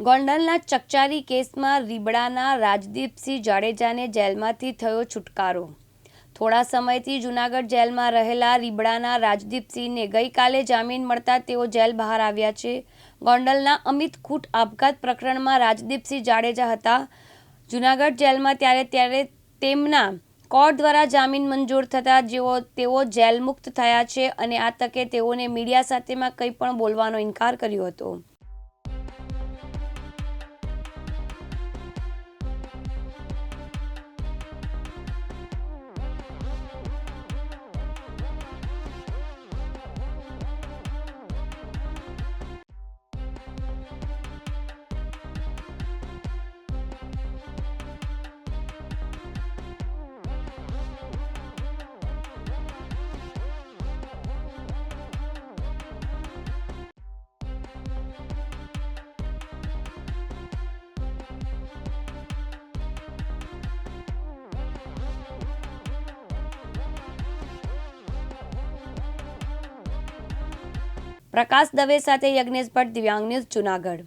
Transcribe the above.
ગોંડલના ચકચારી કેસમાં રીબડાના રાજદીપસિંહ જાડેજાને જેલમાંથી થયો છુટકારો। થોડા સમયથી જૂનાગઢ જેલમાં રહેલા રીબડાના રાજદીપસિંહને ગઈકાલે જામીન મળતા તેઓ જેલ બહાર આવ્યા છે। ગોંડલના અમિત ખૂટ આપઘાત પ્રકરણમાં રાજદીપસિંહ જાડેજા હતા જૂનાગઢ જેલમાં, ત્યારે તેમના કોર્ટ દ્વારા જામીન મંજૂર થતાં તેઓ જેલમુક્ત થયા છે અને આ તકે તેઓને મીડિયા સાથેમાં કંઈ પણ બોલવાનો ઇનકાર કર્યો હતો। પ્રકાશ દવે સાથે યજ્ઞેશ ભટ્ટ, દિવ્યાંગ ન્યૂઝ, જૂનાગઢ।